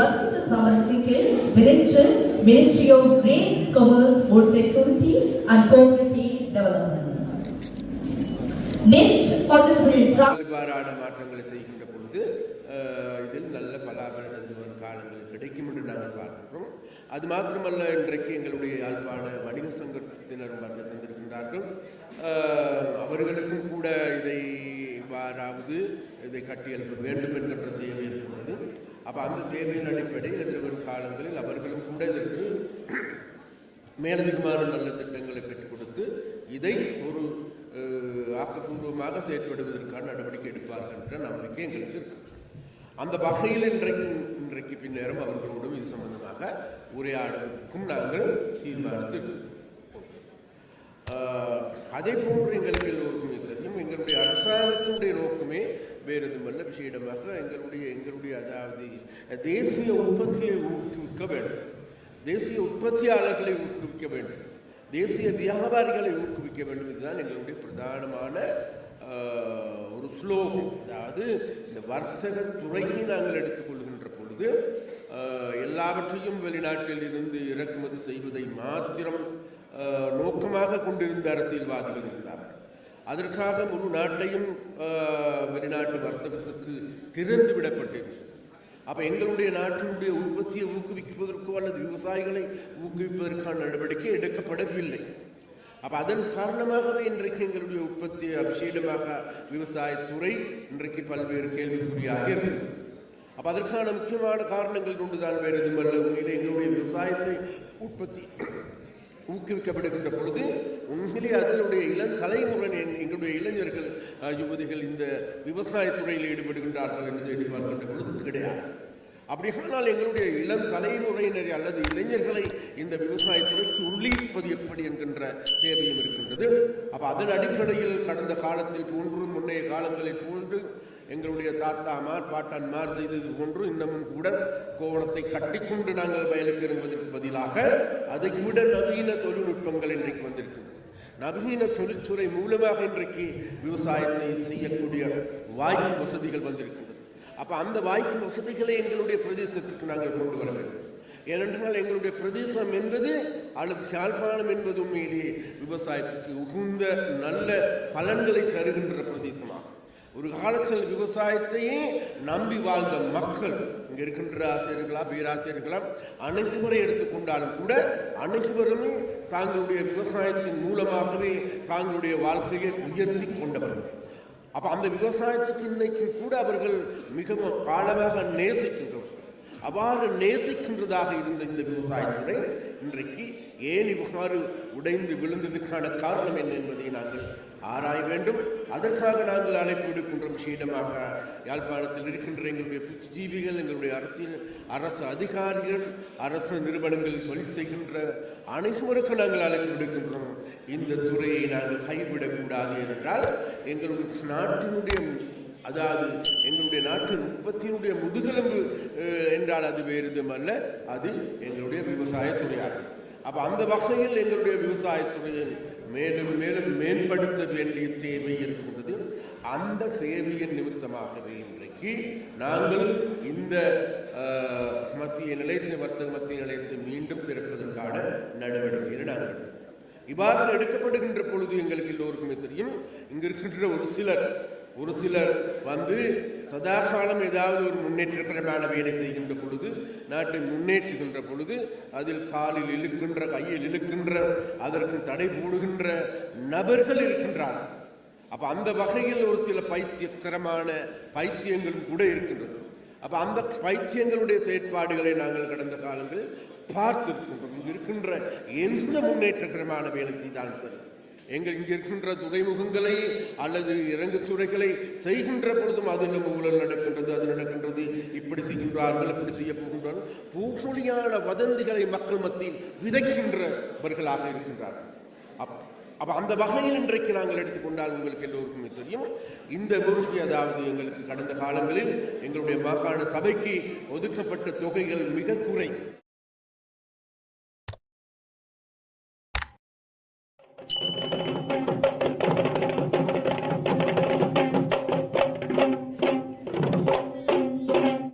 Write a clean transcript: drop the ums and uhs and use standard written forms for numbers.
Vasudha Samarasike, Minister, Ministry of Trade, Commerce, Food Security and Cooperative Development. Next, Honorable மாற்றங்களை செய்கின்ற பொழுது இதில் நல்ல பலாபலன் காலங்கள் கிடைக்கும் என்று நாங்கள் பார்க்கிறோம். அது மாத்திரமல்ல, இன்றைக்கு எங்களுடைய யாழ்ப்பாண வணிக சங்கத்தினர் வருகை தந்திருக்கின்றார்கள். அவர்களுக்கும் கூட இதை வாராவது இதை கட்டியெழுப்ப வேண்டும் என்கின்ற தேவை இருக்கிறது. அப்போ அந்த தேவையின் அடிப்படையில் எதிர்வரும் காலங்களில் அவர்களும் கூட இதற்கு மேலதிகமான நல்ல திட்டங்களை பெற்றுக் கொடுத்து இதை ஒரு ஆக்கப்பூர்வமாக செயற்படுவதற்கான நடவடிக்கை எடுப்பார்கள் என்ற நம்பிக்கை எங்களுக்கு இருக்கு. அந்த வகையில் இன்றைக்கு பின்னேறம் அவர்களோடும் இது சம்பந்தமாக உரையாடுவதற்கும் நாங்கள் தீர்மானித்திருக்கிறோம். அதே போன்று எங்களுக்கு எல்லோருக்குமே தெரியும், எங்களுடைய அரசாங்கத்தினுடைய நோக்கமே வேறு எதுமல்ல, விஷயமாக எங்களுடைய அதாவது தேசிய உற்பத்தியை ஊக்குவிக்க வேண்டும், தேசிய உற்பத்தியாளர்களை ஊக்குவிக்க வேண்டும், தேசிய வியாபாரிகளை ஊக்குவிக்க வேண்டும். இதுதான் எங்களுடைய பிரதானமான ஒரு ஸ்லோகம். அதாவது இந்த வர்த்தக துறையை நாங்கள் எடுத்துக்கொள்கின்ற பொழுது எல்லாவற்றையும் வெளிநாட்டில் இருந்து இறக்குமதி செய்வதை மாத்திரம் நோக்கமாக கொண்டிருந்த அரசியல்வாதிகள் இருந்தார்கள். அதற்காக முழு நாட்டையும் வெளிநாட்டு வர்த்தகத்துக்கு திறந்து விடப்பட்டிருக்கிறது. அப்போ எங்களுடைய நாட்டினுடைய உற்பத்தியை ஊக்குவிப்பதற்கோ அல்லது விவசாயிகளை ஊக்குவிப்பதற்கான நடவடிக்கை எடுக்கப்படவில்லை. அப்போ அதன் காரணமாகவே இன்றைக்கு எங்களுடைய உற்பத்தி அபிஷேகமாக விவசாயத்துறை இன்றைக்கு பல்வேறு கேள்விக்குறியாக இருக்குது. அப்போ அதற்கான முக்கியமான காரணங்கள் கொண்டுதான் வேறு எதுமல்ல, உண்மையிலே எங்களுடைய விவசாயத்தை உற்பத்தி ஊக்குவிக்கப்படுகின்ற பொழுது உண்மையிலே அதனுடைய இளம் தலைமுறை எங்களுடைய இளைஞர்கள் யுவதிகள் இந்த விவசாயத்துறையில் ஈடுபடுகின்றார்கள் என்று தேடி பார்க்கின்ற பொழுது கிடையாது. அப்படியானால் எங்களுடைய இளம் தலைமுறையினரை அல்லது இளைஞர்களை இந்த விவசாயத்துறைக்கு உள்ளீர்ப்பது எப்படி என்கின்ற தேவையும் இருக்கின்றது. அப்போ அதன் அடிப்படையில் கடந்த காலத்தில் போன்று முன்னைய காலங்களில் போன்று எங்களுடைய தாத்தாமார் பாட்டான்மார் செய்தது போன்று இன்னமும் கூட கோவணத்தை கட்டிக்கொண்டு நாங்கள் வயலுக்கு இறங்குவதற்கு பதிலாக அதை விட நவீன தொழில்நுட்பங்கள் இன்றைக்கு வந்திருக்கின்றன. நவீன தொழில்துறை மூலமாக இன்றைக்கு விவசாயத்தை செய்யக்கூடிய வாய்ப்பு வசதிகள் வந்திருக்கின்றன. அப்போ அந்த வாய்ப்பு வசதிகளை எங்களுடைய பிரதேசத்திற்கு நாங்கள் கொண்டு வர வேண்டும். ஏனென்றால் எங்களுடைய பிரதேசம் என்பது அல்லது யாழ்ப்பாணம் என்பது உண்மையிலேயே விவசாயத்துக்கு உகுந்த நல்ல பலன்களை தருகின்ற பிரதேசமாகும். ஒரு காலத்தில் விவசாயத்தையே நம்பி வாழ்ந்த மக்கள், இங்கே இருக்கின்ற ஆசிரியர்களா பேராசிரியர்களா அனைத்துவரை எடுத்துக்கொண்டாலும் கூட அனைத்துவருமே தாங்களுடைய விவசாயத்தின் மூலமாகவே தாங்களுடைய வாழ்க்கையை உயர்த்தி கொண்டவர்கள். அப்போ அந்த விவசாயத்துக்கு இன்னைக்கும் கூட அவர்கள் மிகவும் ஆழமாக நேசிக்கின்றவர்கள். அவ்வாறு நேசிக்கின்றதாக இருந்த இந்த விவசாயத்துறை இன்றைக்கு ஏன் இவ்வாறு உடைந்து விழுந்ததுக்கான காரணம் என்ன என்பதை நாங்கள் ஆராய வேண்டும். அதற்காக நாங்கள் அழைப்பு விடுக்கின்ற விஷயமாக யாழ்ப்பாணத்தில் இருக்கின்ற எங்களுடைய புத்திஜீவிகள், எங்களுடைய அரசு அதிகாரிகள், அரசு நிறுவனங்கள், தொழில் செய்கின்ற அனைவருக்கும் நாங்கள் அழைப்பு விடுக்கின்றோம். இந்த துறையை நாங்கள் கைவிடக்கூடாது என்றால் எங்களுடைய நாட்டினுடைய அதாவது எங்களுடைய நாட்டின் உற்பத்தியினுடைய முதுகெலும்பு என்றால் அது வேறு எதுவும் அல்ல, அது எங்களுடைய விவசாயத்துறையாகும். அப்போ அந்த வகையில் எங்களுடைய விவசாயத்துறையை மேலும் மேலும் மேம்படுத்த வேண்டிய தேவை இருக்கின்றது. அந்த தேவையின் நிமித்தமாகவே இன்றைக்கு நாங்கள் இந்த மத்திய நிலையத்தை வர்த்தக மத்திய நிலையத்தை மீண்டும் திறப்பதற்கான நடவடிக்கைகளை நாங்கள் இவ்வாறு எடுக்கப்படுகின்ற பொழுது எங்களுக்கு எல்லோருக்குமே தெரியும், இங்கு இருக்கின்ற ஒரு சிலர் வந்து சதாகாலம் ஏதாவது ஒரு முன்னேற்றகரமான வேலை செய்கின்ற பொழுது, நாட்டை முன்னேற்றுகின்ற பொழுது அதில் காலில் இழுக்கின்ற, கையில் இழுக்கின்ற, அதற்கு தடை போடுகின்ற நபர்கள் இருக்கின்றார்கள். அப்போ அந்த வகையில் ஒரு சில பைத்தியகரமான பைத்தியங்களும் கூட இருக்கின்றது. அப்போ அந்த பைத்தியங்களுடைய செயற்பாடுகளை நாங்கள் கடந்த காலங்களில் பார்த்திருக்கின்றோம். இங்கு இருக்கின்ற எந்த முன்னேற்றகரமான வேலை செய்தாலும் சரி, இங்கே இருக்கின்ற துறைமுகங்களை அல்லது இறங்குத்துறைகளை செய்கின்ற பொழுதும் அதில் ஊழல் நடக்கின்றது, அது நடக்கின்றது, இப்படி செய்கின்றார்கள், இப்படி செய்ய போகின்றார்கள், பூசொலியான வதந்திகளை மக்கள் மத்தியில் விதைக்கின்றவர்களாக இருக்கின்றார்கள். அப்போ அந்த வகையில் இன்றைக்கு நாங்கள் எடுத்துக்கொண்டால் உங்களுக்கு எல்லோருக்குமே தெரியும், இந்த முருகி அதாவது எங்களுக்கு கடந்த காலங்களில் எங்களுடைய மாகாண சபைக்கு ஒதுக்கப்பட்ட தொகைகள் மிக குறை.